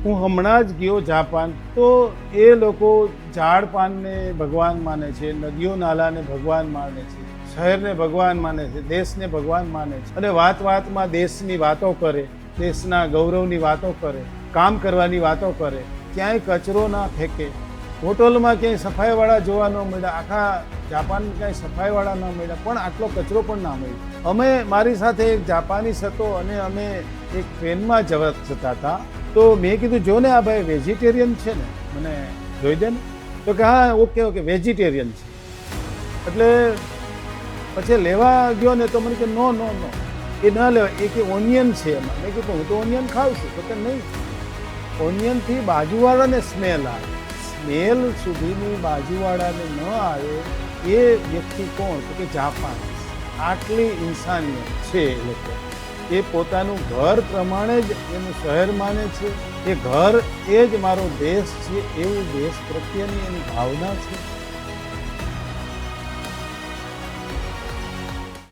હું હમણાં જ ગયો જાપાન, તો એ લોકો ઝાડ પાનને ભગવાન માને છે, નદીઓ નાલાને ભગવાન માને છે, શહેરને ભગવાન માને છે, દેશને ભગવાન માને છે, અને વાતમાં દેશની વાતો કરે, દેશના ગૌરવની વાતો કરે, કામ કરવાની વાતો કરે, ક્યાંય કચરો ના ફેંકે, હોટલમાં ક્યાંય સફાઈવાળા જોવા ન મળ્યા, આખા જાપાન ક્યાંય સફાઈવાળા ન મળ્યા, પણ આટલો કચરો પણ ના મળ્યો. અમે મારી સાથે એક જાપાનીસ હતો અને અમે એક ટ્રેનમાં જતા હતા, તો મેં કીધું જો ને આ ભાઈ વેજીટેરિયન છે ને, મને જોઈ દે ને. તો કે હા ઓકે વેજીટેરિયન છે. એટલે પછી લેવા ગયો ને તો મને કે નો એ ન લેવાય, એ કે ઓનિયન છે એમાં. મેં કીધું હું તો ઓનિયન ખાઉં છું. તો કે નહીં, ઓનિયનથી બાજુવાળાને સ્મેલ આવે, સ્મેલ સુધીની બાજુવાળાને ન આવે એ વ્યક્તિ કોણ? તો કે જાપાન. આટલી ઇન્સાનિયત છે એ લોકો. એ પોતાનું ઘર પ્રમાણે જ એનું શહેર માને છે. એ ઘર એ જ મારો દેશ છે, એવું દેશ પ્રત્યેની એની ભાવના છે.